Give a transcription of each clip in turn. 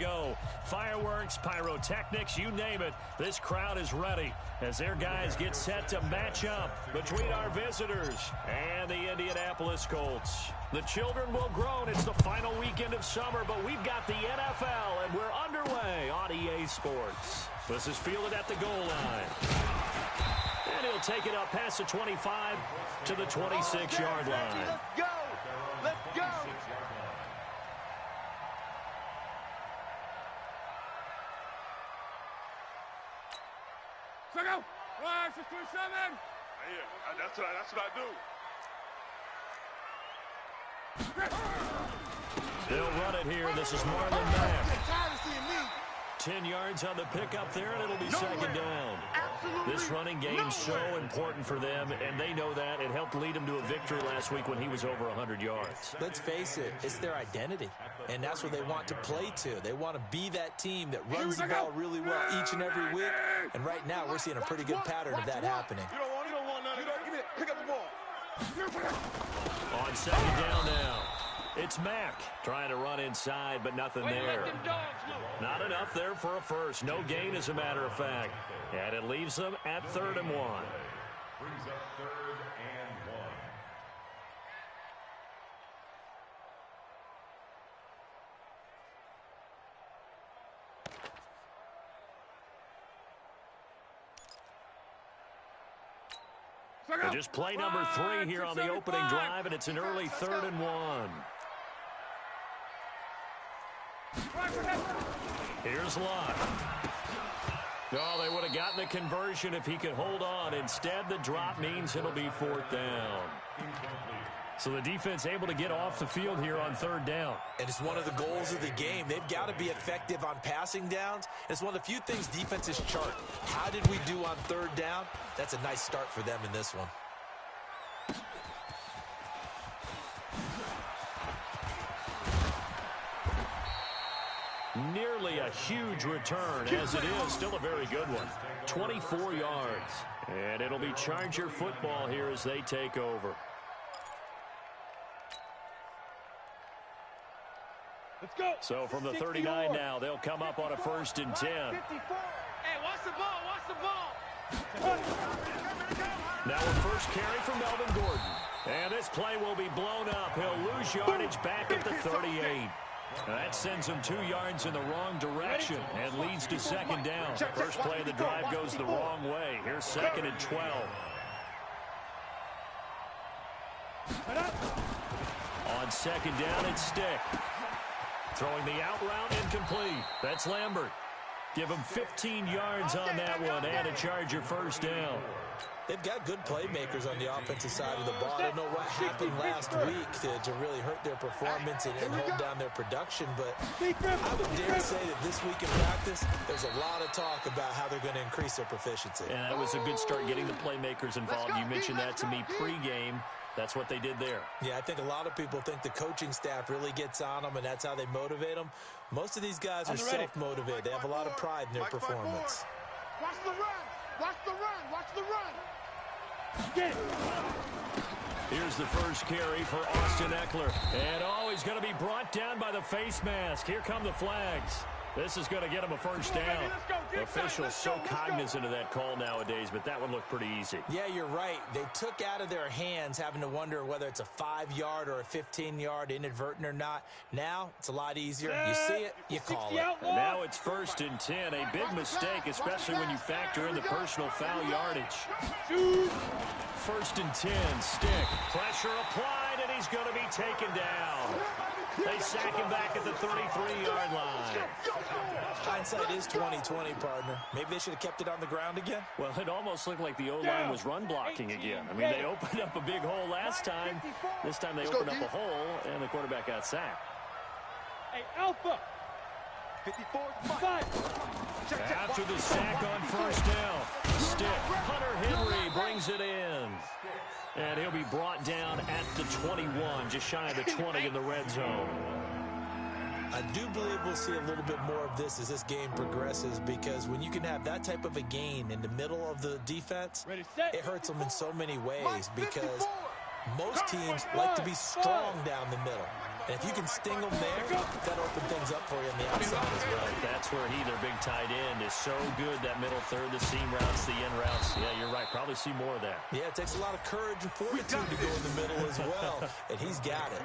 go. Fireworks, pyrotechnics, you name it. This crowd is ready as their guys get set to match up between our visitors and the Indianapolis Colts. The children will groan. It's the final weekend of summer, but we've got the NFL, and we're underway on EA Sports. This is fielded at the goal line. And he'll take it up past the 25 to the 26-yard line. Let's go! Let's go! Check out! 627! Yeah, that's what I do. They'll run it here. This is Marlon Mack. 10 yards on the pickup there, and it'll be second down. This running game's so important for them, and they know that. It helped lead them to a victory last week when he was over 100 yards. Let's face it, it's their identity, and that's what they want to play to. They want to be that team that runs the ball really well each and every week, and right now we're seeing a pretty good pattern of that happening. You don't want none of that. Give me it. Pick up the ball. On second down now. It's Mack trying to run inside, but nothing there. Not enough there for a first. No gain, as a matter of fact. And it leaves them at 3rd and 1. Brings up 3rd and 1. Just play number 3 here on the opening drive, and it's an early 3rd and 1. Here's Lott. Oh, they would have gotten the conversion if he could hold on. Instead, the drop means it'll be 4th down. So the defense able to get off the field here on 3rd down. And it's one of the goals of the game. They've got to be effective on passing downs. It's one of the few things defenses chart. How did we do on 3rd down? That's a nice start for them in this one. Nearly a huge return, as it is still a very good one. 24 yards. And it'll be Charger football here as they take over. Let's go. So from the 39 now, they'll come up on a 1st and 10. Hey, watch the ball, watch the ball. Now a first carry from Melvin Gordon. And this play will be blown up. He'll lose yardage back at the 38. That sends him 2 yards in the wrong direction and leads to 2nd down. First play of the drive goes the wrong way. Here's 2nd and 12. On 2nd down, it's Stick. Throwing the out route, incomplete. That's Lambert. Give him 15 yards on that one and a Charger 1st down. They've got good playmakers on the offensive side of the ball. I don't know what happened last week to really hurt their performance and hold down their production, but I would dare say that this week in practice, there's a lot of talk about how they're going to increase their proficiency. And that was a good start getting the playmakers involved. You mentioned that to me pregame. That's what they did there. Yeah, I think a lot of people think the coaching staff really gets on them, and that's how they motivate them. Most of these guys are self-motivated. They have a lot of pride in their performance. Watch the run! Watch the run! Watch the run! Here's the first carry for Austin Eckler. And, he's going to be brought down by the face mask. Here come the flags. This is going to get him a 1st down. Officials so cognizant of that call nowadays, but that one looked pretty easy. Yeah, you're right. They took out of their hands having to wonder whether it's a 5-yard or a 15-yard inadvertent or not. Now, it's a lot easier. You see it, you call it. And now it's 1st and 10. A big mistake, especially when you factor in the personal foul yardage. 1st and 10, Stick. Pressure applied, and he's going to be taken down. They sack him back at the 33-yard line. Hindsight is 20/20, partner. Maybe they should have kept it on the ground again. Well, it almost looked like the O-line was run blocking again. I mean, they opened up a big hole last time. This time they opened up a hole, and the quarterback got sacked. Hey, Alpha. 54, 5. After the sack on 1st down, Stick. Hunter Henry brings it in. And he'll be brought down at the 21, just shy of the 20 in the red zone. I do believe we'll see a little bit more of this as this game progresses, because when you can have that type of a gain in the middle of the defense, it hurts them in so many ways, because most teams like to be strong down the middle. And if you can sting them there, that'll open things up for you on the outside as well. That's where their big tight end, is so good, that middle third, the seam routes, the in routes. Yeah, you're right. Probably see more of that. Yeah, it takes a lot of courage and fortitude to go in the middle as well, and he's got it.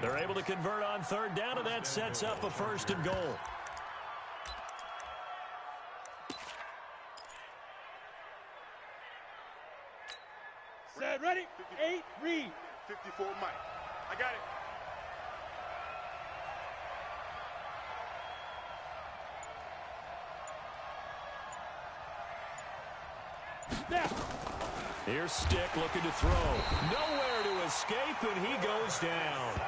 They're able to convert on third down, and that sets up a 1st and goal. Set, ready, 8, read. 54 Mike. I got it. Snap. Here's Stick looking to throw. Nowhere to escape, and he goes down.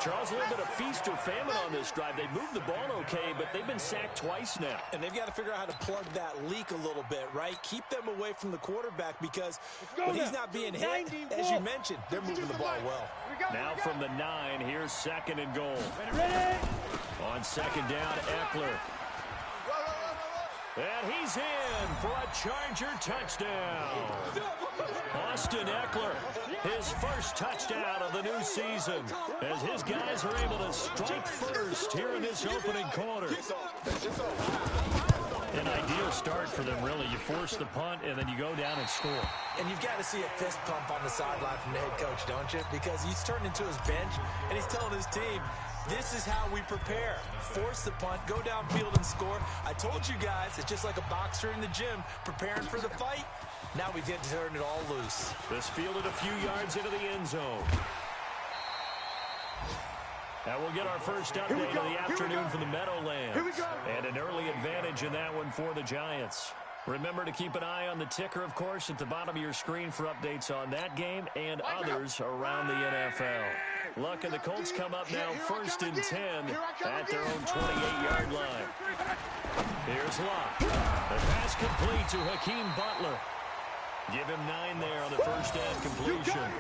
Charles, a little bit of feast or famine on this drive. They moved the ball okay, but they've been sacked twice now. And they've got to figure out how to plug that leak a little bit, right? Keep them away from the quarterback because when he's not being hit, as you mentioned, they're moving the ball well. Now from the 9, here's 2nd and goal. Ready. On 2nd down, Eckler. And he's in for a Charger touchdown. Austin Eckler, his first touchdown of the new season, as his guys are able to strike first here in this opening quarter. An ideal start for them, really. You force the punt, and then you go down and score. And you've got to see a fist pump on the sideline from the head coach, don't you? Because he's turned into his bench, and he's telling his team, this is how we prepare. Force the punt, go downfield and score. I told you guys, it's just like a boxer in the gym preparing for the fight. Now we get to turn it all loose. This fielded a few yards into the end zone. Now we'll get our first update of the afternoon from the Meadowlands. And an early advantage in that one for the Giants. Remember to keep an eye on the ticker, of course, at the bottom of your screen for updates on that game and others around the NFL. Look, and the Colts come up now 1st and 10 at their own 28-yard line. Here's Locke. The pass complete to Hakeem Butler. Give him 9 there on the first down completion.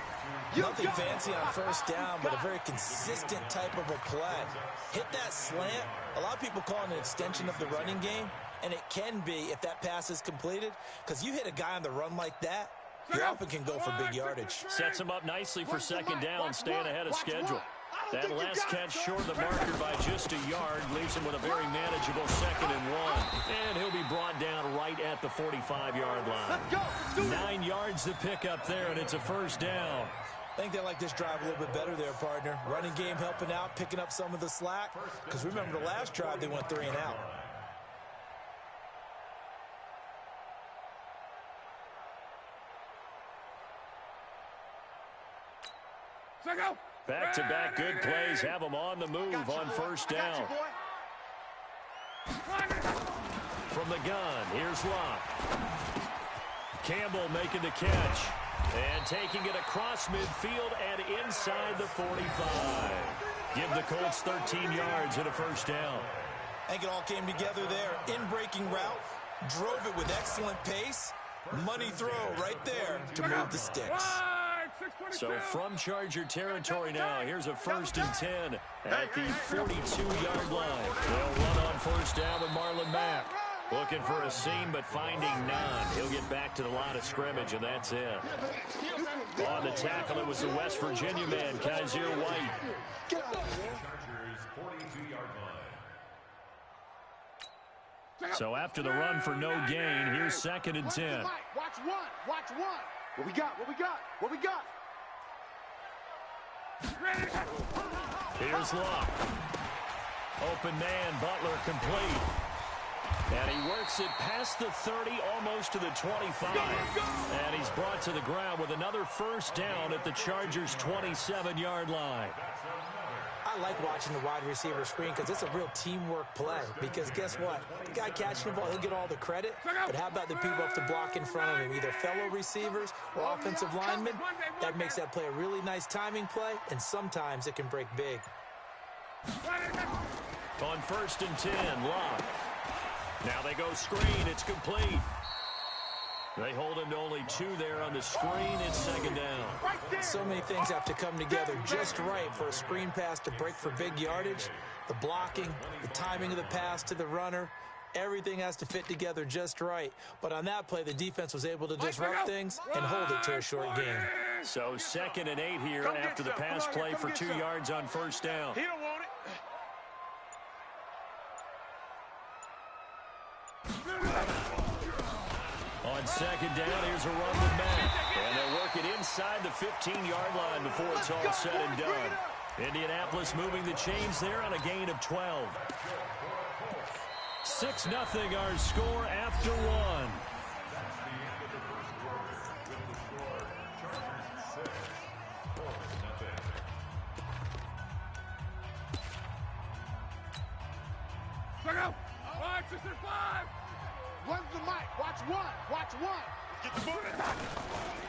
Nothing fancy on first down, but a very consistent type of a play. Hit that slant. A lot of people call it an extension of the running game, and it can be if that pass is completed, because you hit a guy on the run like that, he often can go for big yardage. Sets him up nicely for 2nd down, staying ahead of schedule. That last catch short of the marker by just a yard leaves him with a very manageable 2nd and 1. And he'll be brought down right at the 45-yard line. 9 yards to pick up there, and it's a 1st down. I think they like this drive a little bit better there, partner. Running game helping out, picking up some of the slack. Because remember the last drive, they went 3 and out. Back-to-back good plays have them on the move on 1st down. From the gun, here's Locke. Campbell making the catch. And taking it across midfield and inside the 45. Give the Colts 13 yards and a 1st down. I think it all came together there. In-breaking route, drove it with excellent pace. Money throw right there to move the sticks. So from Charger territory now, here's a 1st and 10 at the 42-yard line. They'll run on 1st down with Marlon Mack. Looking for a seam, but finding none. He'll get back to the line of scrimmage, and that's it. On the tackle, it was the West Virginia man, Kaiser White. So after the run for no gain, here's 2nd and 10. Watch one. What we got? Here's Locke. Open man, Butler complete. And he works it past the 30, almost to the 25. And he's brought to the ground with another 1st down at the Chargers' 27-yard line. I like watching the wide receiver screen because it's a real teamwork play. Because guess what? The guy catching the ball, he'll get all the credit. But how about the people who have to block in front of him, either fellow receivers or offensive linemen? That makes that play a really nice timing play, and sometimes it can break big. On 1st and 10, Locke. Now they go screen. It's complete. They hold him to only 2 there on the screen. It's 2nd down. So many things have to come together just right for a screen pass to break for big yardage. The blocking, the timing of the pass to the runner, everything has to fit together just right. But on that play, the defense was able to disrupt things and hold it to a short gain. So 2nd and 8 here after the pass play for 2 yards on first down. He don't want it. On 2nd down, here's a run with Matt. And they'll work it inside the 15-yard line before it's all said and done. Indianapolis moving the chains there on a gain of 12. 6-0 our score after 1. Look out! 5, 6, and 5! Run the mic. Watch one. Watch one. Get the ball.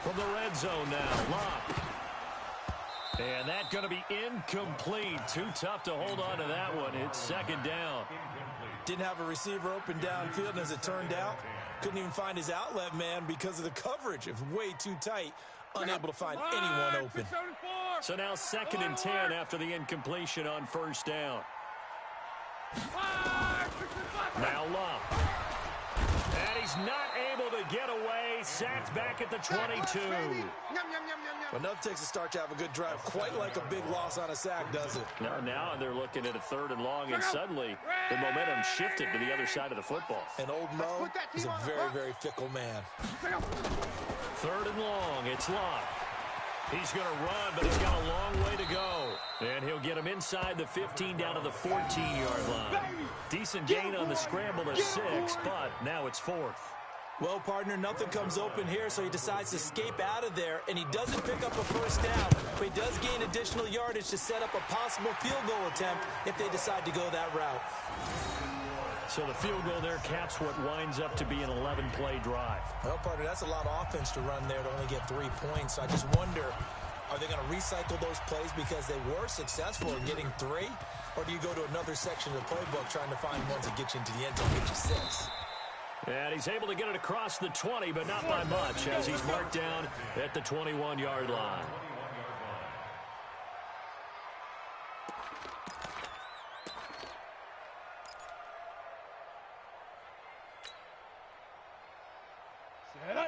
From the red zone now, Locke. And that's going to be incomplete. Too tough to hold on to that one. It's 2nd down. Didn't have a receiver open downfield, and as it turned out, couldn't even find his outlet man because of the coverage. It was way too tight, unable to find anyone open. So now 2nd and 10 after the incompletion on first down. Now Locke. And he's not able to get away. Sacked back at the 22. Enough takes a start to have a good drive. Quite like a big loss on a sack, does it? Now they're looking at a 3rd and long, and suddenly the momentum shifted to the other side of the football. And old Mo is a very, very fickle man. 3rd and long, it's Locke. He's going to run, but he's got a long way to go. And he'll get him inside the 15 down to the 14-yard line. Decent gain on the scramble of 6, but now it's 4th. Well, partner, nothing comes open here, so he decides to escape out of there, and he doesn't pick up a first down, but he does gain additional yardage to set up a possible field goal attempt if they decide to go that route. So the field goal there caps what winds up to be an 11-play drive. Well, partner, that's a lot of offense to run there to only get 3 points. So I just wonder, are they going to recycle those plays because they were successful in getting 3? Or do you go to another section of the playbook trying to find ones that get you into the end zone, get you 6? And he's able to get it across the 20, but not by much, as he's marked down at the 21-yard line.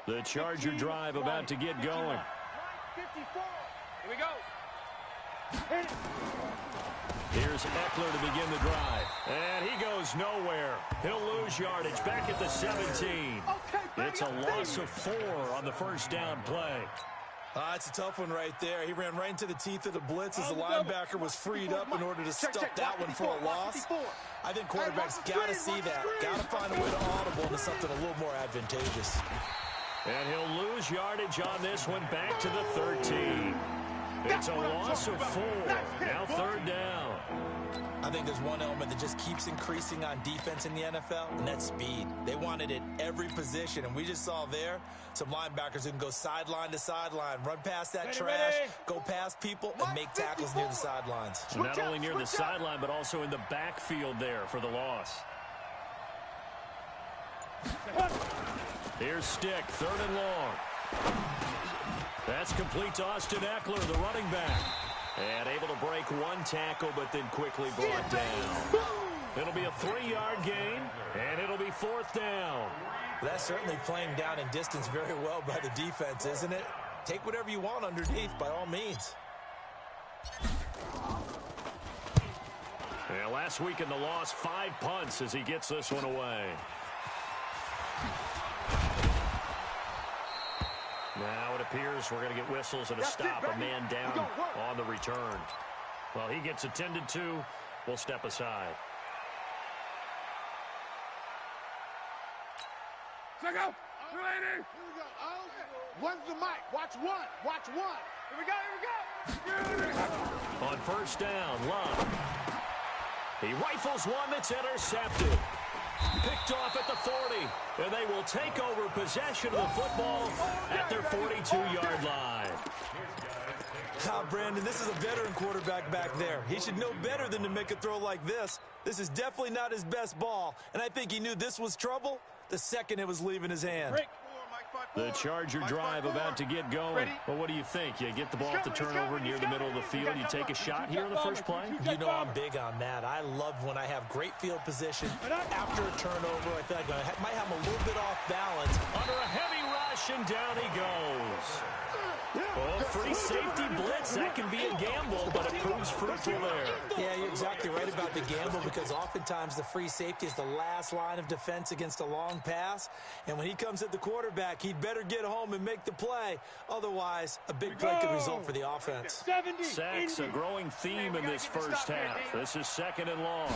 The Charger drive about to get going. 54. Here we go. Here's Eckler to begin the drive. And he goes nowhere. He'll lose yardage back at the 17. It's a loss of 4 on the first down play. It's a tough one right there. He ran right into the teeth of the blitz as the linebacker was freed up in order to stuff that one for a loss. I think quarterbacks got to see that. Got to find a way to audible into something a little more advantageous. And he'll lose yardage on this one back to the 13. It's a loss of 4. Now 3rd down. I think there's one element that just keeps increasing on defense in the NFL, and that's speed. They want it at every position, and we just saw there some linebackers who can go sideline to sideline, run past that trash, go past people, and make tackles near the sidelines. So not only near the sideline, but also in the backfield there for the loss. Here's Stick, 3rd and long. That's complete to Austin Eckler, the running back. And able to break 1 tackle, but then quickly brought down. It'll be a 3-yard gain, and it'll be 4th down. That's certainly playing down in distance very well by the defense, isn't it? Take whatever you want underneath, by all means. Yeah, last week in the loss, 5 punts as he gets this one away. Now it appears we're going to get whistles and a stop, a man down on the return. Well, he gets attended to. We'll step aside. Check out. Ready. Run the mic. Watch one. Watch one. Here we go. Here we go. On first down, Love. He rifles one that's intercepted. Picked off at the 40, and they will take over possession of the football at their 42-yard line. Brandon, this is a veteran quarterback back there. He should know better than to make a throw like this. This is definitely not his best ball, and I think he knew this was trouble the second it was leaving his hand. Break 4, Mike 5. The Charger drive about to get going. Well, what do you think? You get the ball off the turnover near the middle of the field. You take a shot here on the first play? You know I'm big on that. I love when I have great field position. After a turnover, I feel like I might have a little bit off balance. Under a heavy rush, and down he goes. Oh, free safety blitz. That can be a gamble, but it proves fruitful there. Yeah, you're exactly right about the gamble because oftentimes the free safety is the last line of defense against a long pass. And when he comes at the quarterback, he'd better get home and make the play. Otherwise, a big play could result for the offense. Sacks, a growing theme in this first half. This is 2nd and long.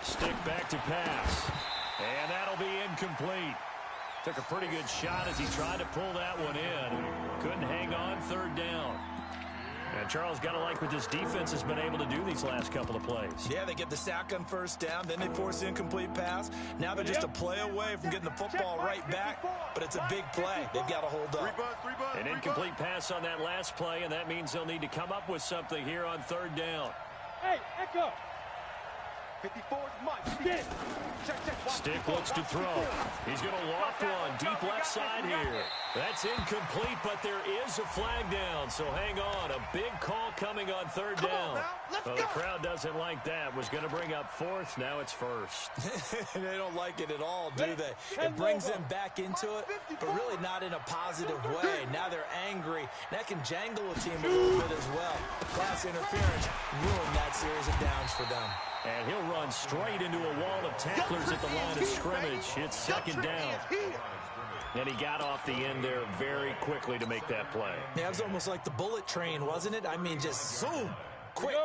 Stick back to pass. And that'll be incomplete. Took a pretty good shot as he tried to pull that one in. Couldn't hang on 3rd down. And Charles, got to like what this defense has been able to do these last couple of plays. Yeah, they get the sack on 1st down, then they force the incomplete pass. Now they're just a play away from getting the football right back, but it's a big play. They've got to hold up. An incomplete pass on that last play, and that means they'll need to come up with something here on 3rd down. Hey, Echo. Stick looks to throw. He's going to loft one deep left side here. That's incomplete, but there is a flag down, so hang on. A big call coming on 3rd down. Well, the crowd doesn't like that. Was going to bring up 4th. Now it's 1st. They don't like it at all, do they? It brings them back into it, but really not in a positive way. Now they're angry. That can jangle a team a little bit as well. Pass interference ruined that series of downs for them. And he'll run straight into a wall of tacklers at the line of scrimmage. It's 2nd down. And he got off the end there very quickly to make that play. Yeah, it was almost like the bullet train, wasn't it? I mean, just zoom. Quick.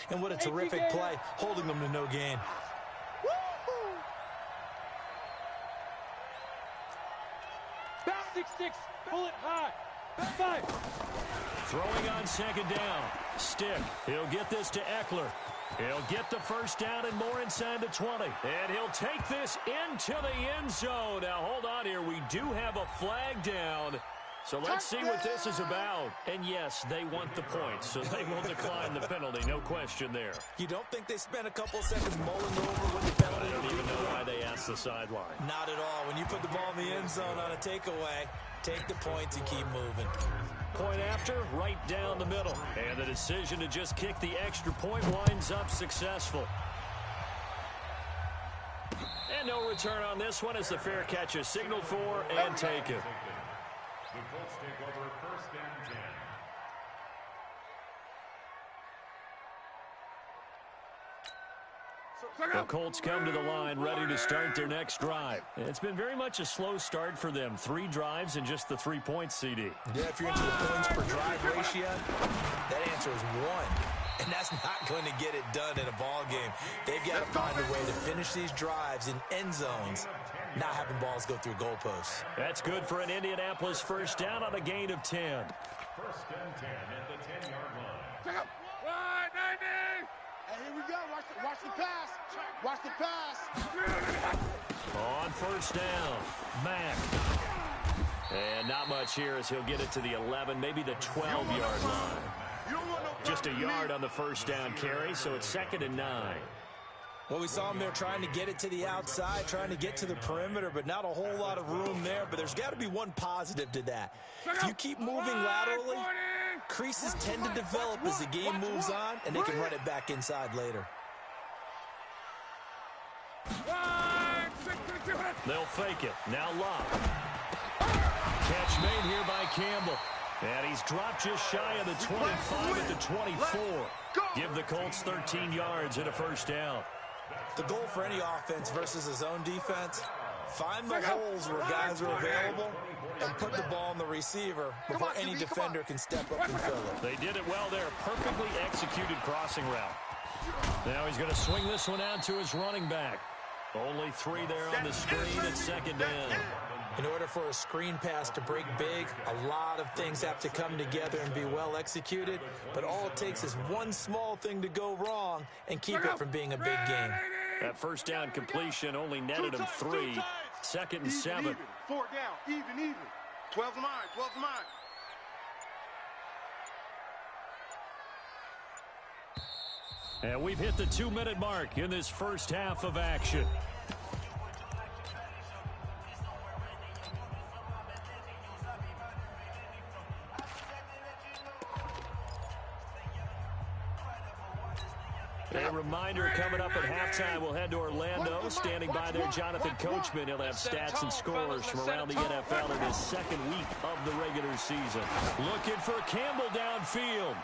And what a terrific play, holding them to no gain. 6-6, bullet high. 5. Throwing on 2nd down. Stick. He'll get this to Eckler. He'll get the 1st down and more inside the 20. And he'll take this into the end zone. Now, hold on here. We do have a flag down. So let's see what this is about. And, yes, they want the points, so they will decline the penalty. No question there. You don't think they spent a couple seconds mulling over with the penalty? I don't even know why they asked the sideline. Not at all. When you put the ball in the end zone on a takeaway, take the points and keep moving. Point after, right down the middle. And the decision to just kick the extra point winds up successful. And no return on this one as the fair catch is signaled for and taken. The Colts take over 1st and 10. The Colts come to the line ready to start their next drive. It's been very much a slow start for them. 3 drives and just the 3 points, CD. Yeah, if you're into the points per drive ratio, that answer is 1. And that's not going to get it done in a ball game. They've got to find a way to finish these drives in end zones, not having balls go through goalposts. That's good for an Indianapolis 1st down on a gain of 10. 1st and 10 at the 10-yard line. Hey, here we go. Watch the pass. Watch the pass. On 1st down, Mack. And not much here as he'll get it to the 11, maybe the 12-yard line. Just a yard on the 1st down carry, so it's 2nd and 9. Well, we saw him there trying to get it to the outside, trying to get to the perimeter, but not a whole lot of room there. But there's got to be one positive to that. If you keep moving laterally, creases tend to develop as the game moves on, and they can run it back inside later. They'll fake it. Now Love. Catch made here by Campbell. And he's dropped just shy of the 25 at the 24. Give the Colts 13 yards and a 1st down. The goal for any offense versus a zone defense, find the holes where guys are available and put the ball on the receiver before any defender can step up and fill it. They did it well there. Perfectly executed crossing route. Now he's going to swing this one out to his running back. Only 3 there on the screen at 2nd down. In order for a screen pass to break big, a lot of things have to come together and be well executed, but all it takes is one small thing to go wrong and keep it from being a big game. That 1st down completion only netted him 3. 2nd and 7. 4 down, even. 12's mine, 12's mine. And we've hit the 2-minute mark in this first half of action. reminder, coming up at halftime, we'll head to Orlando. Standing by there, Jonathan Coachman. He'll have stats and scores from around the NFL in his second week of the regular season. Looking for Campbell downfield.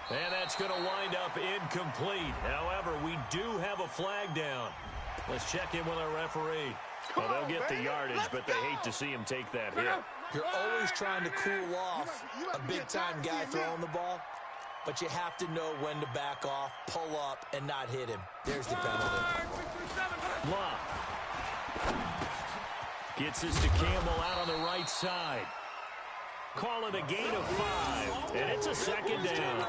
And that's going to wind up incomplete. However, we do have a flag down. Let's check in with our referee. Well, they'll get the yardage, but they hate to see him take that hit. You're always trying to cool off a big-time guy throwing the ball, but you have to know when to back off, pull up, and not hit him. There's the penalty. Lock. Gets this to Campbell out on the right side. Call it a gain of 5, and it's a second down.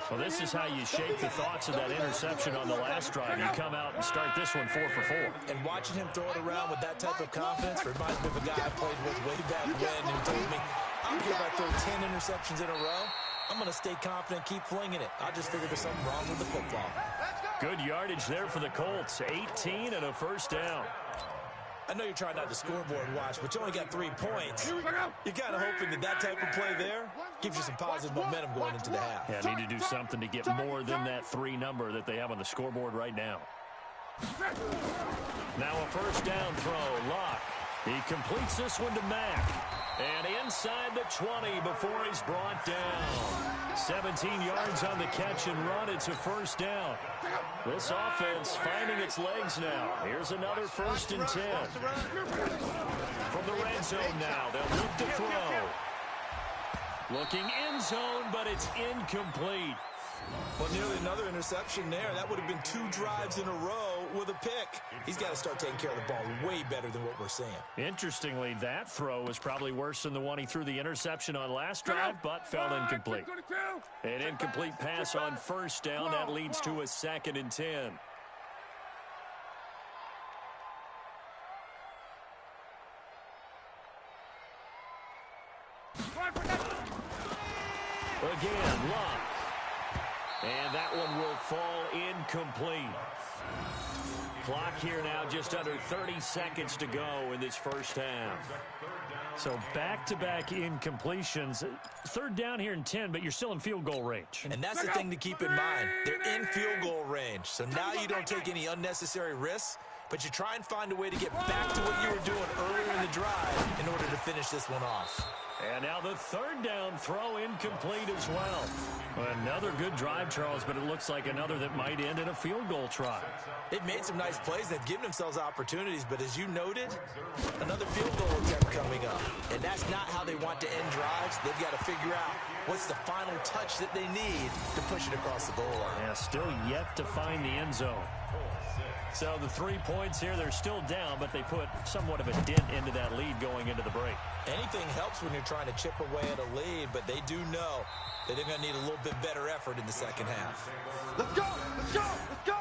Well, this is how you shape the thoughts of that interception on the last drive. You come out and start this one 4 for 4. And watching him throw it around with that type of confidence reminds me of a guy I played with way back when who told me, I don't care if I throw 10 interceptions in a row, I'm going to stay confident, keep flinging it. I just figured there's something wrong with the football. Good yardage there for the Colts. 18 and a first down. I know you're trying not to scoreboard watch, but you only got 3 points. You're kind of hoping that type of play there gives you some positive momentum going into the half. Yeah, need to do something to get more than that 3 number that they have on the scoreboard right now. Now a first down throw. Lock. He completes this one to Mack. And inside the 20 before he's brought down. 17 yards on the catch and run. It's a first down. This offense finding its legs now. Here's another 1st and 10. From the red zone now, they'll look to throw. Looking end zone, but it's incomplete. Well, nearly another interception there. That would have been 2 drives in a row with a pick. He's got to start taking care of the ball way better than what we're seeing. Interestingly, that throw was probably worse than the one he threw the interception on last drive, but fell incomplete. An incomplete pass on first down. That leads to a 2nd and 10. Again, Lock. And that one will fall incomplete. Clock here now, just under 30 seconds to go in this first half. So back-to-back incompletions. 3rd down here in 10, but you're still in field goal range. And that's the thing to keep in mind. They're in field goal range. So now you don't take any unnecessary risks, but you try and find a way to get back to what you were doing earlier in the drive in order to finish this one off. And now the 3rd down throw incomplete as well. Another good drive, Charles, but it looks like another that might end in a field goal try. They've made some nice plays. They've given themselves opportunities, but as you noted, another field goal attempt coming up. And that's not how they want to end drives. They've got to figure out what's the final touch that they need to push it across the goal line. Yeah, still yet to find the end zone. So the 3 points here, they're still down, but they put somewhat of a dent into that lead going into the break. Anything helps when you're trying to chip away at a lead, but they do know that they're going to need a little bit better effort in the second half. Let's go! Let's go! Let's go!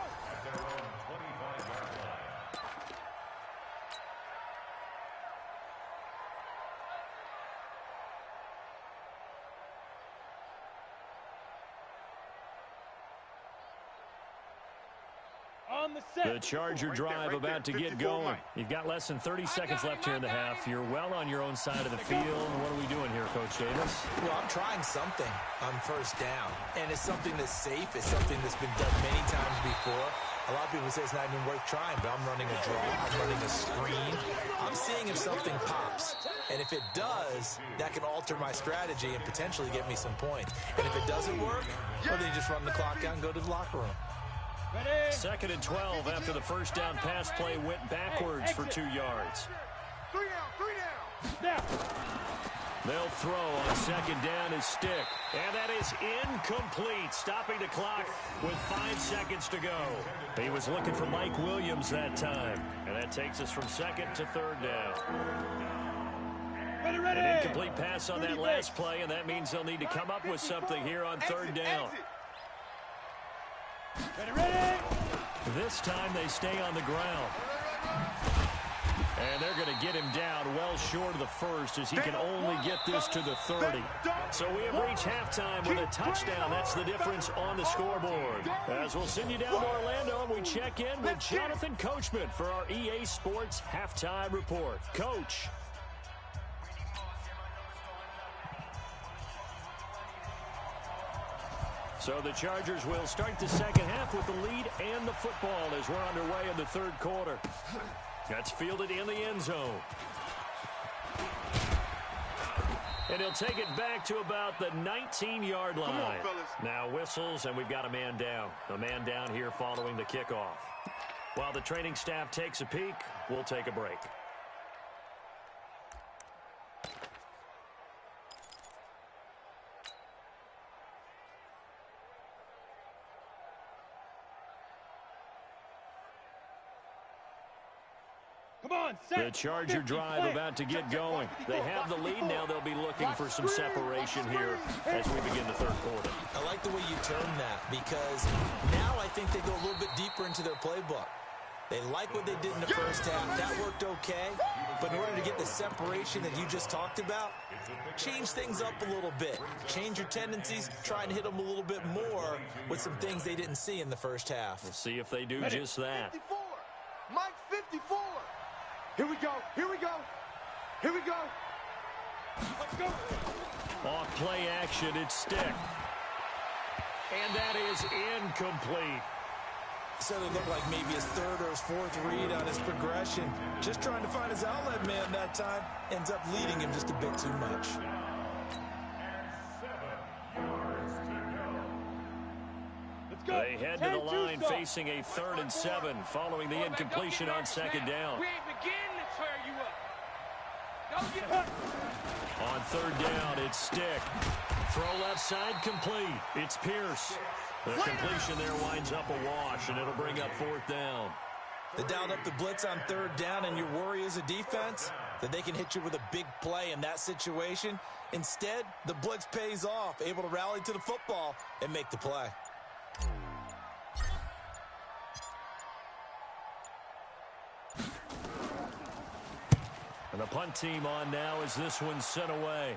The Charger drive about to get going. You've got less than 30 seconds left here in the half. You're well on your own side of the field. What are we doing here, Coach Davis? Well, I'm trying something on first down, and it's something that's safe. It's something that's been done many times before. A lot of people say it's not even worth trying, but I'm running a draw. I'm running a screen. I'm seeing if something pops, and if it does, that can alter my strategy and potentially get me some points. And if it doesn't work, well, then you just run the clock out and go to the locker room. 2nd and 12 after the first down pass play went backwards for 2 yards. 3 down! They'll throw on 2nd down his stick. And that is incomplete, stopping the clock with 5 seconds to go. He was looking for Mike Williams that time. And that takes us from 2nd to 3rd down. An incomplete pass on that last play, and that means they'll need to come up with something here on 3rd down. This time they stay on the ground. And they're going to get him down well short of the first as he can only get this to the 30. So we have reached halftime with a touchdown. That's the difference on the scoreboard. As we'll send you down to Orlando, and we check in with Jonathan Coachman for our EA Sports Halftime Report. Coach. So the Chargers will start the second half with the lead and the football as we're underway in the third quarter. That's fielded in the end zone. And he'll take it back to about the 19-yard line. Come on, fellas. Now whistles, and we've got a man down. A man down here following the kickoff. While the training staff takes a peek, we'll take a break. Come on, set. The Charger drive about to get going. They have the lead now. They'll be looking for some separation here as we begin the third quarter. I like the way you term that because now I think they go a little bit deeper into their playbook. They like what they did in the first half. That worked okay. But in order to get the separation that you just talked about, change things up a little bit. Change your tendencies. Try and hit them a little bit more with some things they didn't see in the first half. We'll see if they do just that. 54. Mike 54. Here we go. Here we go. Here we go. Let's go. Off play action, it's Stick. And that is incomplete. So it looked like maybe his third or his fourth read on his progression. Just trying to find his outlet man that time. Ends up leading him just a bit too much. They head to the line facing a 3rd and 7 following the incompletion on second down. We ain't beginning to tear you up. Don't get hurt. On third down, it's Stick. Throw left side complete. It's Pierce. The completion there winds up a wash, and it'll bring up 4th down. They dialed up the blitz on third down, and your worry as a defense that they can hit you with a big play in that situation. Instead, the blitz pays off, able to rally to the football and make the play. And the punt team on now as this one's sent away.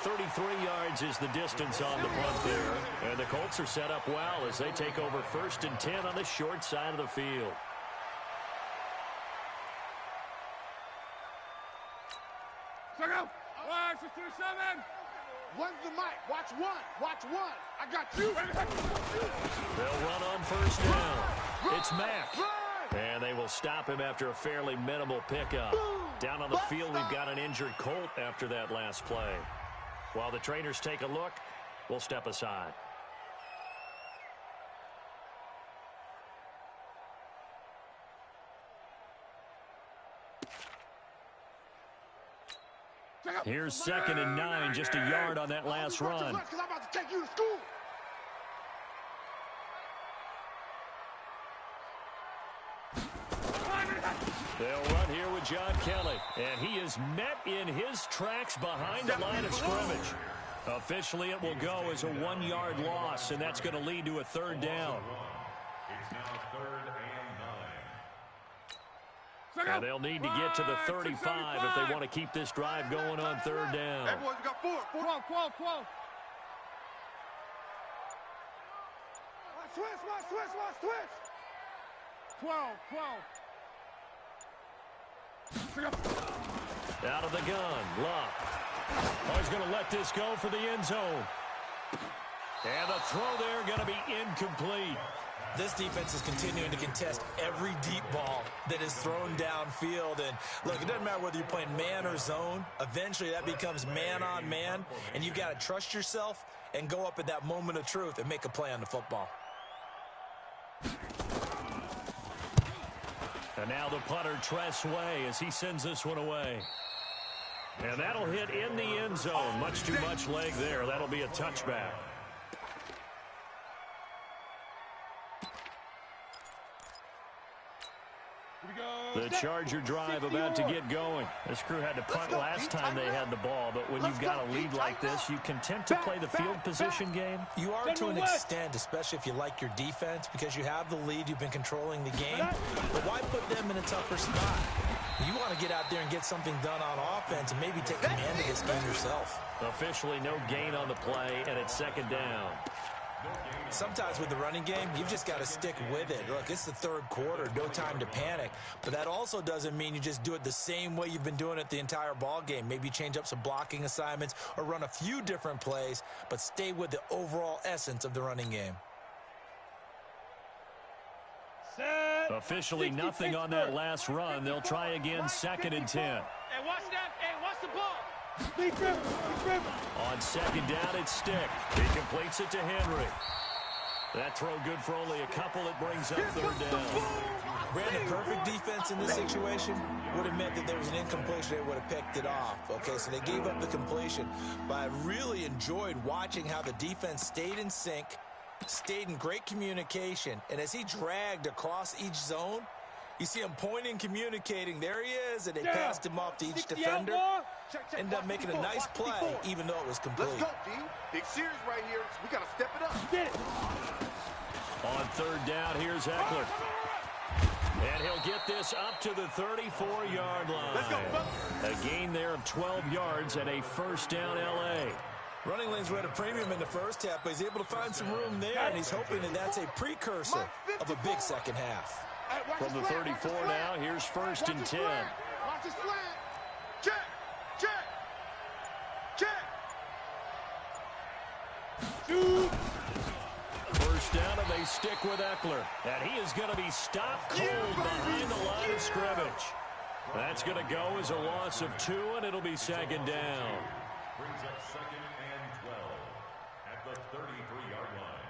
.33 yards is the distance on the punt there. And the Colts are set up well as they take over 1st and 10 on the short side of the field. Check out. 627. One's the mic. Watch one. Watch one. I got you. They'll run on 1st down. It's Mack. And they will stop him after a fairly minimal pickup. Down on the field, we've got an injured Colt after that last play. While the trainers take a look, we'll step aside. Here's 2nd and 9, just a yard on that last run. I'm about to take you to school. They'll run here with John Kelly, and he is met in his tracks behind the line of scrimmage. Officially, it will go as a 1-yard loss, and that's going to lead to a 3rd down. It's now 3rd and 9. And they'll need to get to the 35 if they want to keep this drive going on 3rd down. Hey, boys, we got 4. 12. Switch. 12. Out of the gun, Luck. Oh, he's going to let this go for the end zone. And the throw there going to be incomplete. This defense is continuing to contest every deep ball that is thrown downfield. And look, it doesn't matter whether you're playing man or zone. Eventually, that becomes man on man. And you've got to trust yourself and go up at that moment of truth and make a play on the football. And now the punter, Tress Way, as he sends this one away. And that'll hit in the end zone. Much too much leg there. That'll be a touchback. The Charger drive about to get going. This crew had to punt last time they had the ball, but when you've got a lead like this, you content to play the field position game? You are to an extent, especially if you like your defense, because you have the lead, you've been controlling the game. But why put them in a tougher spot? You want to get out there and get something done on offense and maybe take command of this game yourself. Officially no gain on the play, and it's 2nd down. Sometimes with the running game, you've just got to stick with it. Look, it's the third quarter, no time to panic. But that also doesn't mean you just do it the same way you've been doing it the entire ball game. Maybe change up some blocking assignments or run a few different plays, but stay with the overall essence of the running game. Officially nothing on that last run. They'll try again, 2nd and 10. Hey, watch that. Hey, watch the ball. On 2nd down, it's Stick. He completes it to Henry. That throw good for only a couple. It brings up 3rd down. Brandon, perfect defense in this situation would have meant that there was an incompletion. They would have picked it off. Okay, so they gave up the completion. But I really enjoyed watching how the defense stayed in sync, stayed in great communication, and as he dragged across each zone, you see him pointing, communicating. There he is, and they passed him off to each defender. Ended up making a nice play, even though it was complete. Let's go, D. Big series right here. We got to step it up. Get it. On 3rd down, here's Eckler. And he'll get this up to the 34-yard line. Let's go, a gain there of 12 yards and a 1st down L.A. Running lanes were at a premium in the first half, but he's able to find some room there, and he's hoping that that's a precursor of a big second half. From the 34 now, here's 1st and 10. Watch his slant. Check. Check. Check. Shoot. 1st down, and they stick with Eckler. And he is going to be stopped cold behind the line of scrimmage. That's going to go as a loss of 2, and it'll be 2nd down. Brings up 2nd and 12 at the 33-yard line.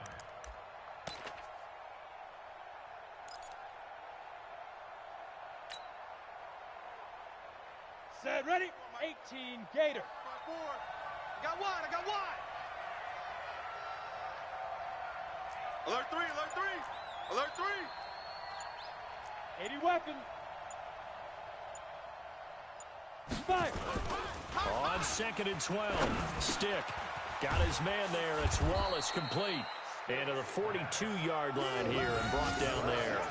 Set, ready. 18, Gator. I got wide. I got wide. Alert 3. Alert 3. Alert 3. 80 weapon. Fire. On 2nd and 12, Stick got his man there. It's Wallace complete. Into the 42-yard line here and brought down there.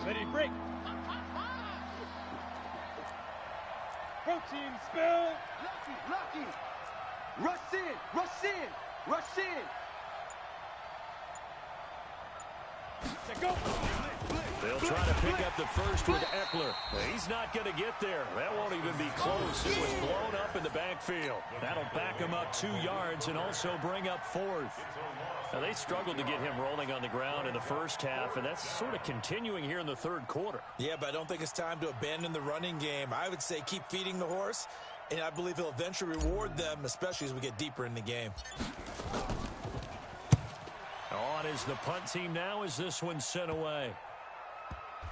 Ready, break. Protein spill. Lucky. Rush in. Rush in. Rush in. Set, go. They'll try to pick up the first with Eckler. He's not going to get there. That won't even be close. It was blown up in the backfield. That'll back him up 2 yards and also bring up 4th. Now, they struggled to get him rolling on the ground in the first half, and that's sort of continuing here in the 3rd quarter. Yeah, but I don't think it's time to abandon the running game. I would say keep feeding the horse, and I believe he'll eventually reward them, especially as we get deeper in the game. On is the punt team now as this one's sent away.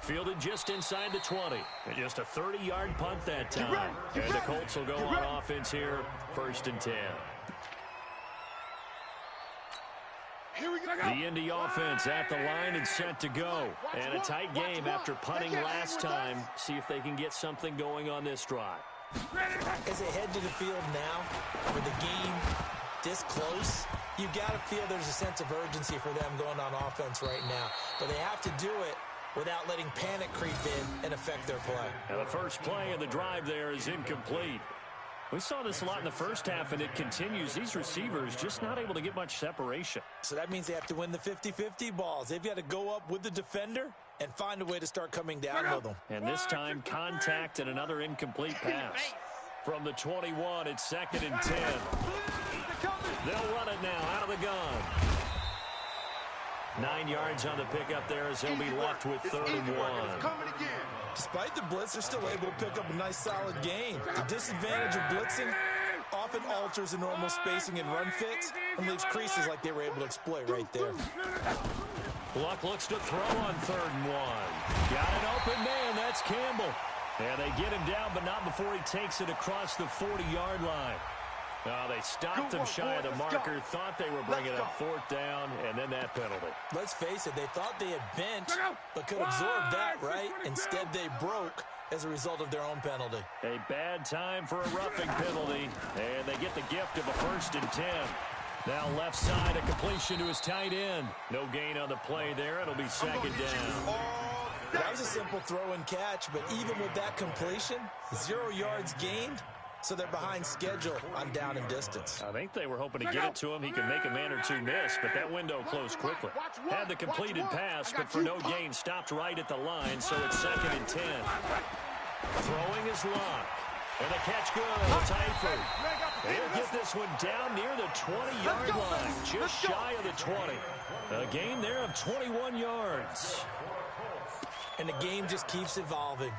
Fielded just inside the 20. And just a 30-yard punt that time. And the Colts will go on offense here, 1st and 10. Here we go. The Indy offense at the line and set to go. And a tight game after punting last time. See if they can get something going on this drive. As they head to the field now, with the game this close, you've got to feel there's a sense of urgency for them going on offense right now. But they have to do it without letting panic creep in and affect their play. And the first play of the drive there is incomplete. We saw this a lot in the first half, and it continues. These receivers just not able to get much separation. So that means they have to win the 50-50 balls. They've got to go up with the defender and find a way to start coming down with them. And this time, contact and another incomplete pass. From the 21, it's 2nd and 10. They'll run it now out of the gun. 9 yards on the pickup there as they'll be left with 3rd and 1. Despite the blitz, they're still able to pick up a nice solid gain. The disadvantage of blitzing often alters the normal spacing and run fits and leaves creases like they were able to exploit right there. Luck looks to throw on 3rd and 1. Got an open man. That's Campbell. And they get him down, but not before he takes it across the 40-yard line. They stopped him shy of the marker, thought they were bringing up 4th down, and then that penalty. Let's face it, they thought they had bent, but could absorb that, right? Instead, they broke as a result of their own penalty. A bad time for a roughing penalty, and they get the gift of a 1st and 10. Now left side, a completion to his tight end. No gain on the play there. It'll be 2nd down. That was a simple throw and catch, but even with that completion, 0 yards gained, so they're behind schedule on down and distance. I think they were hoping to get it to him. He can make a man or two miss, but that window closed quickly. Had the completed pass, but for no gain, stopped right at the line, so it's 2nd and 10. Throwing is Locke. And the catch good. Tayford. He'll get this one down near the 20-yard line, just shy of the 20. A gain there of 21 yards. And the game just keeps evolving.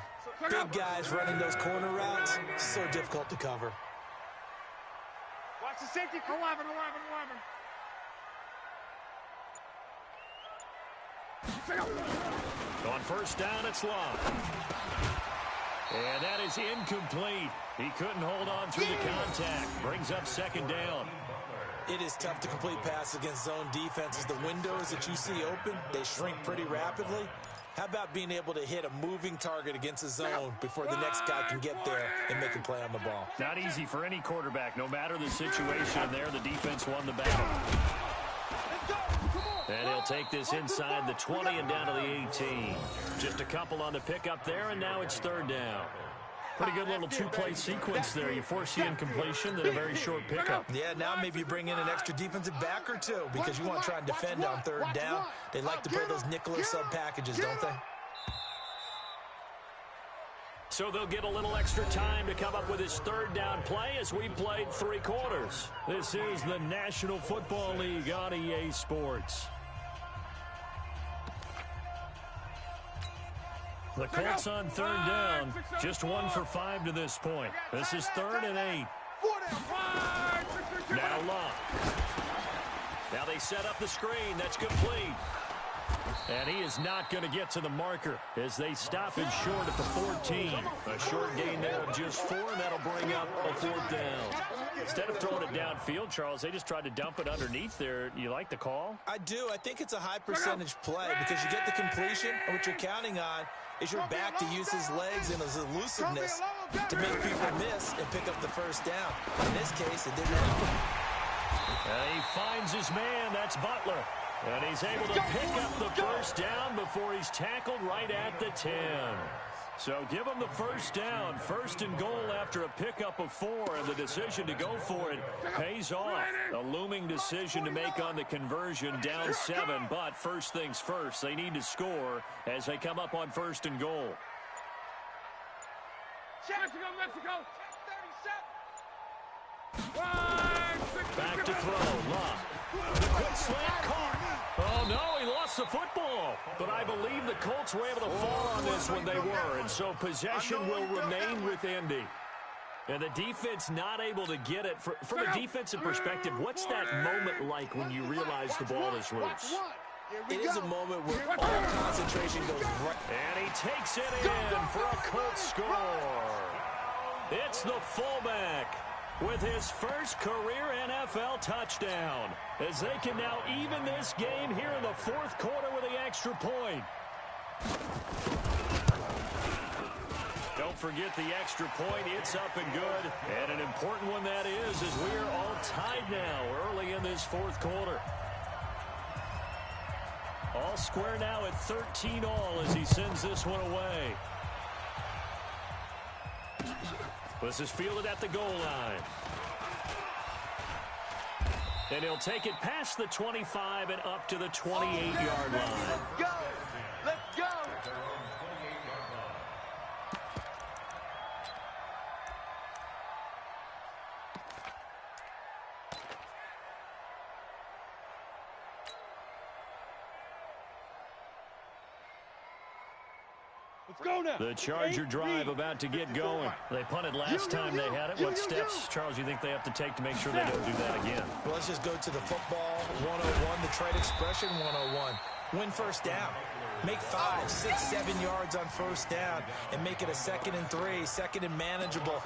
Big guys running those corner routes, so difficult to cover. Watch the safety. 11. On first down, it's Locke. And that is incomplete. He couldn't hold on through the contact. Brings up 2nd down. It is tough to complete passes against zone defenses. The windows that you see open, they shrink pretty rapidly. How about being able to hit a moving target against a zone before the next guy can get there and make a play on the ball? Not easy for any quarterback. No matter the situation there, the defense won the battle. And he'll take this inside the 20 and down to the 18. Just a couple on the pickup there, and now it's 3rd down. Pretty good little two-play sequence there. You force the incompletion, then a very short pickup. Yeah, now maybe you bring in an extra defensive back or two because you want to try and defend on 3rd down. They like to play those nickel or sub packages, don't they? So they'll get a little extra time to come up with his 3rd down play as we played 3 quarters. This is the National Football League on EA Sports. The Colts on 3rd down, just 1 for 5 to this point. This is 3rd and 8. Now Locke. Now they set up the screen. That's complete. And he is not going to get to the marker as they stop it short at the 14. A short gain there of just 4, and that'll bring up a 4th down. Instead of throwing it downfield, Charles, they just tried to dump it underneath there. You like the call? I do. I think it's a high percentage play because you get the completion, and what you're counting on is your back to use his legs and his elusiveness to make people miss and pick up the 1st down. In this case, it didn't happen. And he finds his man. That's Butler. And he's able to pick up the 1st down before he's tackled right at the 10. So give him the 1st down. 1st and goal after a pickup of 4, and the decision to go for it pays off. A looming decision to make on the conversion, down 7, but first things first, they need to score as they come up on 1st and goal. Mexico. Back to throw, Locke. The quick slant caught. Oh, no, he lost the football. But I believe the Colts were able to fall on this when they were, and so possession will remain with Indy. And the defense not able to get it. From a defensive perspective, what's that moment like when you realize the ball is loose? It is a moment where all concentration goes right. And he takes it in for a Colts score. It's the fullback with his first career NFL touchdown, as they can now even this game here in the 4th quarter with the extra point. Don't forget the extra point. It's up and good. And an important one that is, as we are all tied now early in this 4th quarter. All square now at 13 all as he sends this one away. This is fielded at the goal line. And he'll take it past the 25 and up to the 28-yard line. Go! Let's go! Let's go now. The Charger drive about to get going. They punted last time they had it. What steps, Charles, you think they have to take to make sure they don't do that again? Well, let's just go to the football 101, the trade expression 101. Win 1st down. Make 5, 6, 7 yards on 1st down and make it a 2nd and 3, 2nd and manageable.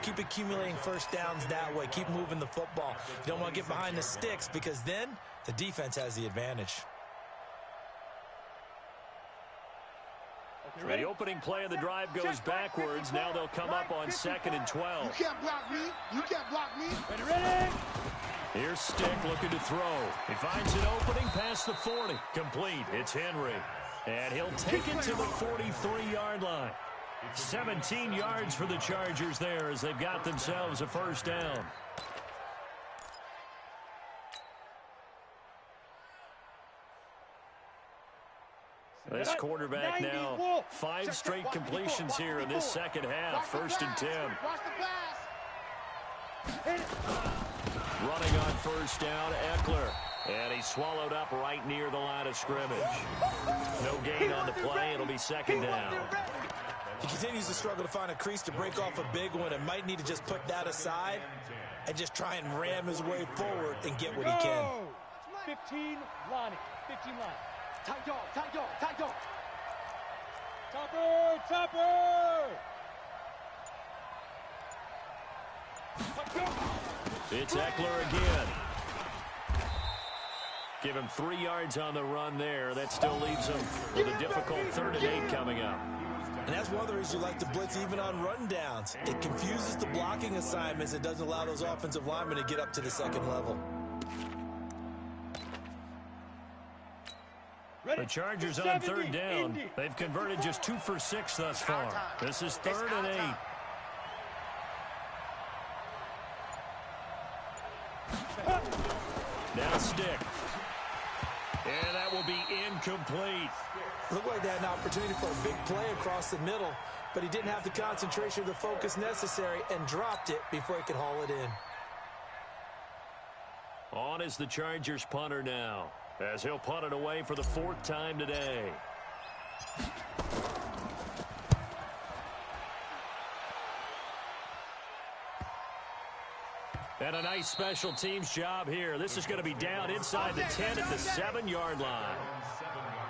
Keep accumulating 1st downs that way. Keep moving the football. You don't want to get behind the sticks because then the defense has the advantage. The opening play of the drive goes backwards. Now they'll come up on 2nd and 12. You can't block me. You can't block me. Ready? Here's Stick looking to throw. He finds an opening past the 40. Complete. It's Henry. And he'll take it to the 43-yard line. 17 yards for the Chargers there as they've got themselves a first down. This quarterback now 5 straight completions here in this second half. First and 10. Running on first down, Eckler. And he's swallowed up right near the line of scrimmage. No gain on the play. It'll be second down. He continues to struggle to find a crease to break off a big one and might need to just put that aside and just try and ram his way forward and get what he can. 15 Lonnie. 15 Lonnie. Tight dog, tight dog, tight dog. Topper, Topper! It's Eckler again. Give him 3 yards on the run there. That still leaves him with a difficult 3rd and 8 coming up. And that's one of the reasons you like to blitz even on run downs. It confuses the blocking assignments. It doesn't allow those offensive linemen to get up to the second level. The Chargers on 3rd down. They've converted just 2 for 6 thus far. This is 3rd and 8. Now stick. And that will be incomplete. Looked like they had an opportunity for a big play across the middle, but he didn't have the concentration or the focus necessary and dropped it before he could haul it in. On is the Chargers punter now, as he'll punt it away for the 4th time today. And a nice special teams job here. This is going to be down inside the 10 at the 7-yard line.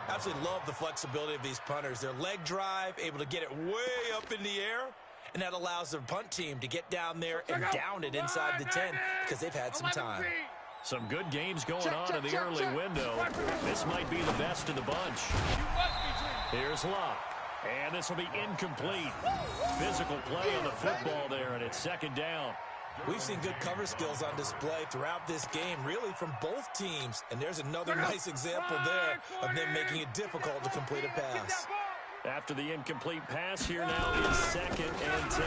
Absolutely love the flexibility of these punters. Their leg drive, able to get it way up in the air, and that allows their punt team to get down there and down it inside the 10 because they've had some time. Some good games going on in the early window. This might be the best of the bunch. Here's Luck. And this will be incomplete. Physical play on the football there, and it's 2nd down. We've seen good cover skills on display throughout this game, really from both teams. And there's another nice example there of them making it difficult to complete a pass. After the incomplete pass, here now is 2nd and 10.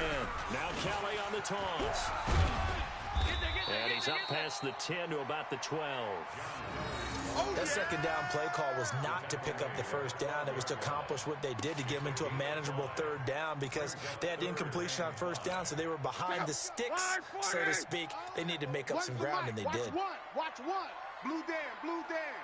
Now Kelly on the toss. And he's up past the 10 to about the 12. That 2nd down play call was not to pick up the 1st down. It was to accomplish what they did to get them into a manageable 3rd down because they had incompletion on 1st down, so they were behind the sticks, so to speak. They needed to make up some ground, and they did. Watch one. Blue down, blue down.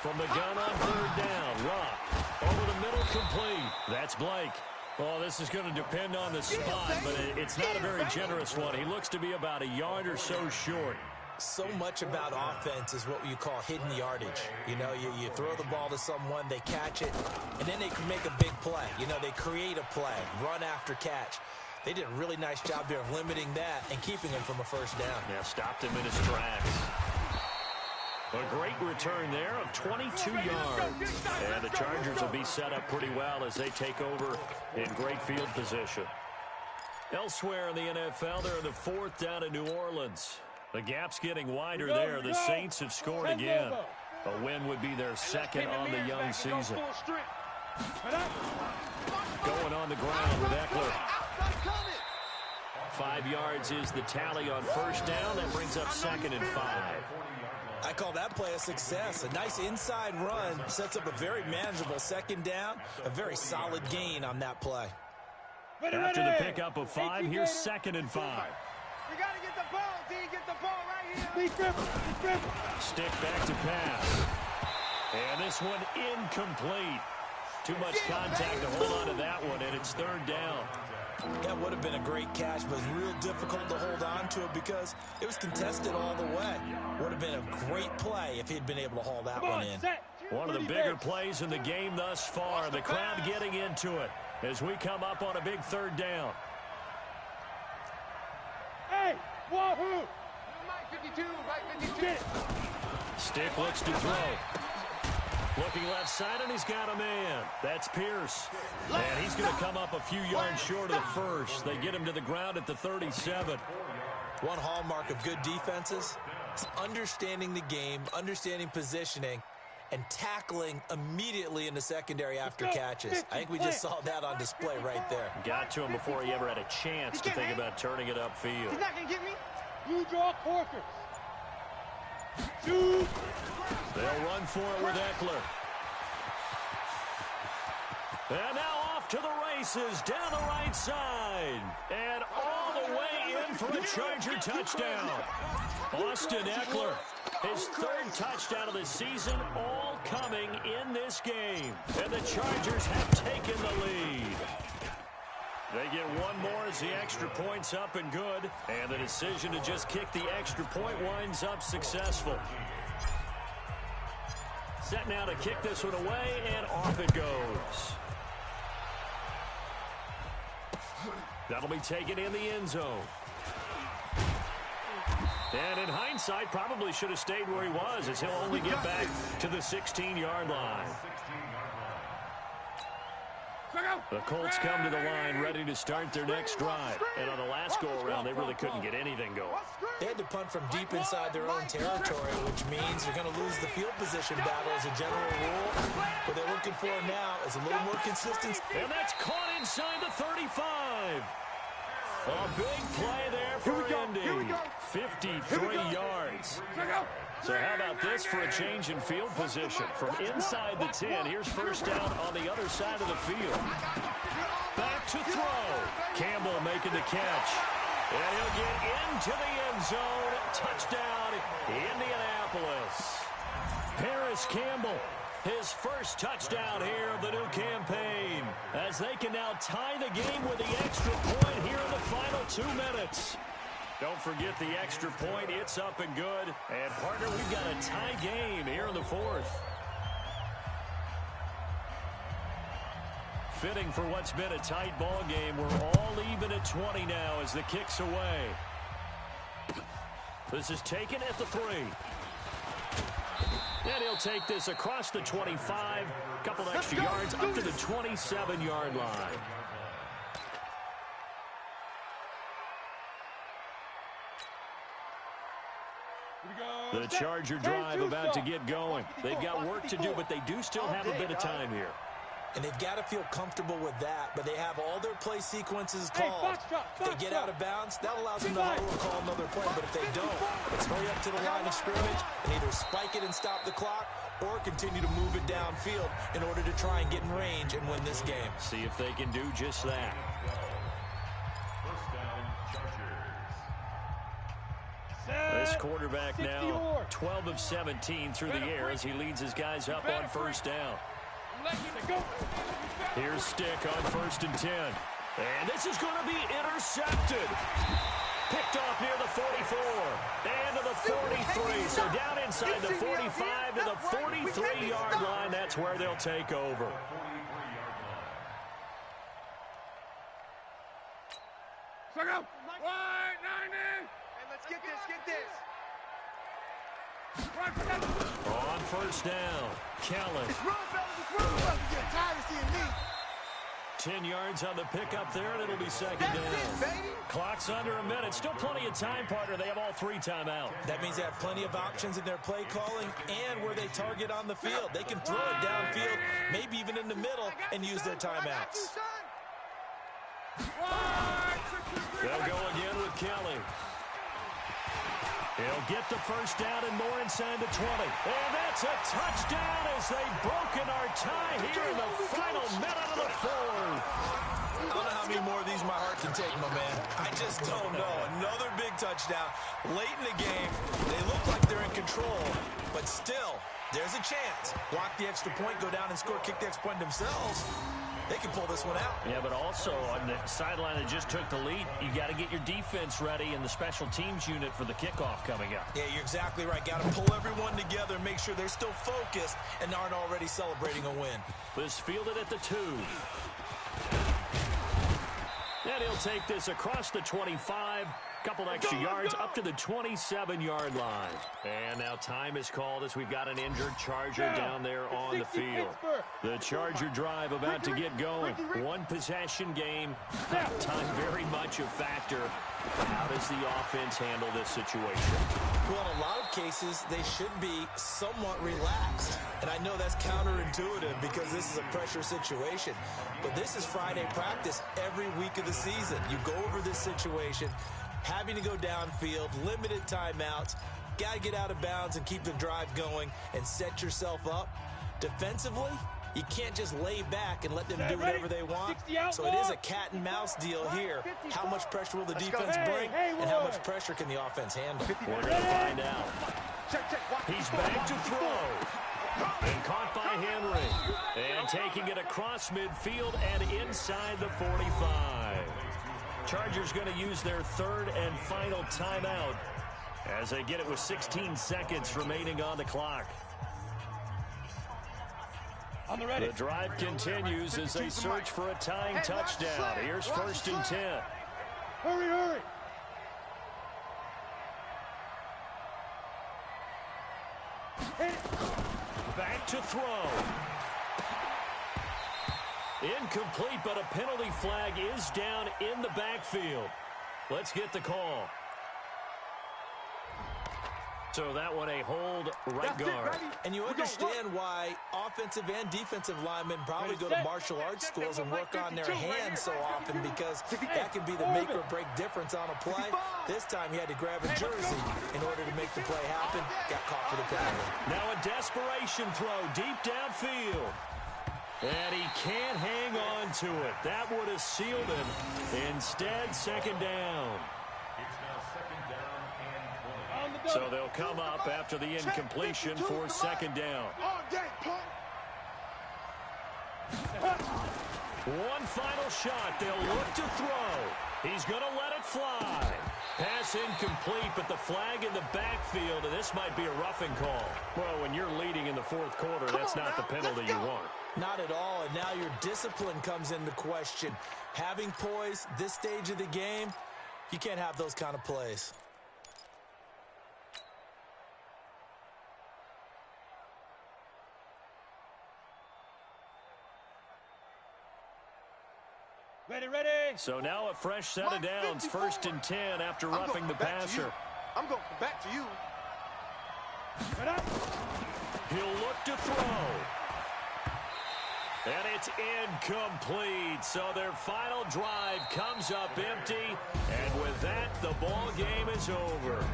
From the gun on 3rd down, Luck. Over the middle, complete. That's Blake. Well, this is going to depend on the spot, but it's not a very generous one. He looks to be about a yard or so short. So much about offense is what you call hidden yardage. You know, you throw the ball to someone, they catch it, and then they can make a big play. You know, they create a play, run after catch. They did a really nice job there of limiting that and keeping him from a 1st down. Yeah, stopped him in his tracks. A great return there of 22 yards. And the Chargers will be set up pretty well as they take over in great field position. Elsewhere in the NFL, they're in the 4th down in New Orleans. The gap's getting wider there. The Saints have scored again. A win would be their 2nd on the young season. Going on the ground with Eckler. 5 yards is the tally on 1st down. That brings up 2nd and 5. I call that play a success. A nice inside run sets up a very manageable 2nd down. A very solid gain on that play. After the pickup of 5, here's 2nd and 5. We got to get the ball, D. Get the ball right here. Stick back to pass. And this one incomplete. Too much contact to hold on to that one, and it's 3rd down. That would have been a great catch, but it was real difficult to hold on to it because it was contested all the way. Would have been a great play if he'd been able to haul that one in. One of the bigger plays in the game thus far. The crowd getting into it as we come up on a big 3rd down. Hey, wahoo! Right 52, right 52. Stick looks to throw. Looking left side, and he's got a man. That's Pierce. And he's going to come up a few yards short of the 1st. They get him to the ground at the 37. One hallmark of good defenses is understanding the game, understanding positioning, and tackling immediately in the secondary after catches. I think we just saw that on display right there. Got to him before he ever had a chance to think about turning it upfield. He's not going to get me. You draw quarters. Shoot. They'll run for it with Eckler. And now off to the races down the right side. And all the way in for a Charger touchdown. Austin Eckler, his third touchdown of the season, all coming in this game. And the Chargers have taken the lead. They get one more as the extra point's up and good. And the decision to just kick the extra point winds up successful. Set now to kick this one away, and off it goes. That'll be taken in the end zone. And in hindsight, probably should have stayed where he was, as he'll only get back to the 16-yard line. The Colts come to the line ready to start their next drive. And on the last go-around, they really couldn't get anything going. They had to punt from deep inside their own territory, which means you're going to lose the field position battle as a general rule. What they're looking for now is a little more consistency. And that's caught inside the 35. A big play there for Indy. 53 yards. So how about this for a change in field position? From inside the 10, here's first down on the other side of the field. Back to throw. Campbell making the catch. And he'll get into the end zone. Touchdown, Indianapolis. Paris Campbell, his first touchdown here of the new campaign, as they can now tie the game with the extra point here in the final 2 minutes. Don't forget the extra point. It's up and good. And, partner, we've got a tie game here in the fourth. Fitting for what's been a tight ball game. We're all even at 20 now as the kick's away. This is taken at the 3. And he'll take this across the 25. A couple extra yards up to the 27-yard line. The Charger drive about to get going. They've got work to do, but they do still have a bit of time here. And they've got to feel comfortable with that, but they have all their play sequences called. If they get out of bounds, that allows them to call another play, but if they don't, let's hurry up to the line of scrimmage and either spike it and stop the clock or continue to move it downfield in order to try and get in range and win this game. See if they can do just that. This quarterback now 12 of 17 through the air as he leads his guys up on first down. Here's Stick on 1st and 10. And this is going to be intercepted. Picked off near the 44 and to the 43. So down inside the 45 to the 43-yard line. That's where they'll take over. Get this. On first down, Kelly. 10 yards on the pickup there, and it'll be second down. Clock's under a minute. Still plenty of time, partner. They have all 3 timeouts. That means they have plenty of options in their play calling and where they target on the field. They can throw it downfield, maybe even in the middle, and use their timeouts. They'll go again with Kelly. He'll get the first down and more inside the 20. And that's a touchdown as they've broken our tie here in the final minute of the fourth. I don't know how many more of these my heart can take, my man. I just don't know. Another big touchdown. Late in the game, they look like they're in control, but still, there's a chance. Block the extra point, go down and score, kick the extra point themselves. They can pull this one out. Yeah, but also on the sideline that just took the lead, you got to get your defense ready and the special teams unit for the kickoff coming up. Yeah, you're exactly right. Got to pull everyone together and make sure they're still focused and aren't already celebrating a win. This fielded at the 2. And he'll take this across the 25 Couple extra yards up to the 27-yard line. And now time is called as we've got an injured Charger down there on the field. The Charger drive about to get going. One possession game. Time very much a factor. How does the offense handle this situation? Well, in a lot of cases, they should be somewhat relaxed. And I know that's counterintuitive because this is a pressure situation. But this is Friday practice every week of the season. You go over this situation, having to go downfield, limited timeouts, got to get out of bounds and keep the drive going and set yourself up. Defensively, you can't just lay back and let them do whatever they want. So it is a cat and mouse deal here. How much pressure will the defense bring and how much pressure can the offense handle? We're going to find out. He's back to throw. And caught by Henry. And taking it across midfield and inside the 45. Chargers going to use their third and final timeout as they get it with 16 seconds remaining on the clock. The drive continues as they search for a tying touchdown. Here's 1st and 10. Hurry, hurry. Back to throw. Incomplete, but a penalty flag is down in the backfield. Let's get the call. So that one a hold right guard. And you understand why offensive and defensive linemen probably go to martial arts schools and work on their hands so often, because that can be the make or break difference on a play. This time he had to grab a jersey in order to make the play happen. Got caught for the penalty. Now a desperation throw deep downfield. And he can't hang on to it. That would have sealed him. Instead, second down. So they'll come up after the incompletion for second down. One final shot. They'll look to throw. He's going to let it fly. Pass incomplete, but the flag in the backfield, and this might be a roughing call. Well, when you're leading in the fourth quarter, that's not the penalty you want. Not at all, and now your discipline comes into question. Having poise this stage of the game, you can't have those kind of plays. Ready. So now a fresh set of downs, 1st and 10 after roughing the passer. I'm going back to you. He'll look to throw. And it's incomplete. So their final drive comes up empty. And with that, the ball game is over.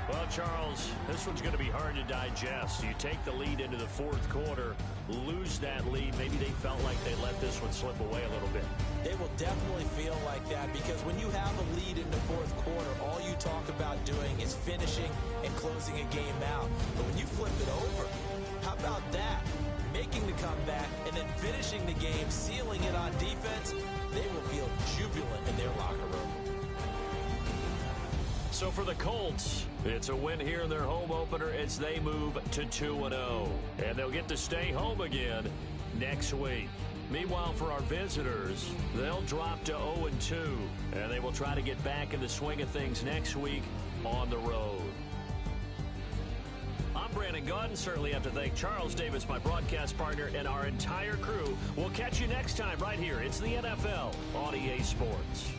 Well, Charles, this one's going to be hard to digest. You take the lead into the fourth quarter, lose that lead. Maybe they felt like they let this one slip away a little bit. They will definitely feel like that, because when you have a lead in the fourth quarter, all you talk about doing is finishing and closing a game out. But when you flip it over, how about that? Making the comeback and then finishing the game, sealing it on defense, they will feel jubilant in their locker room. So for the Colts, it's a win here in their home opener as they move to 2-0. And they'll get to stay home again next week. Meanwhile, for our visitors, they'll drop to 0-2. And they will try to get back in the swing of things next week on the road. I'm Brandon Gunn. Certainly have to thank Charles Davis, my broadcast partner, and our entire crew. We'll catch you next time right here. It's the NFL on EA Sports.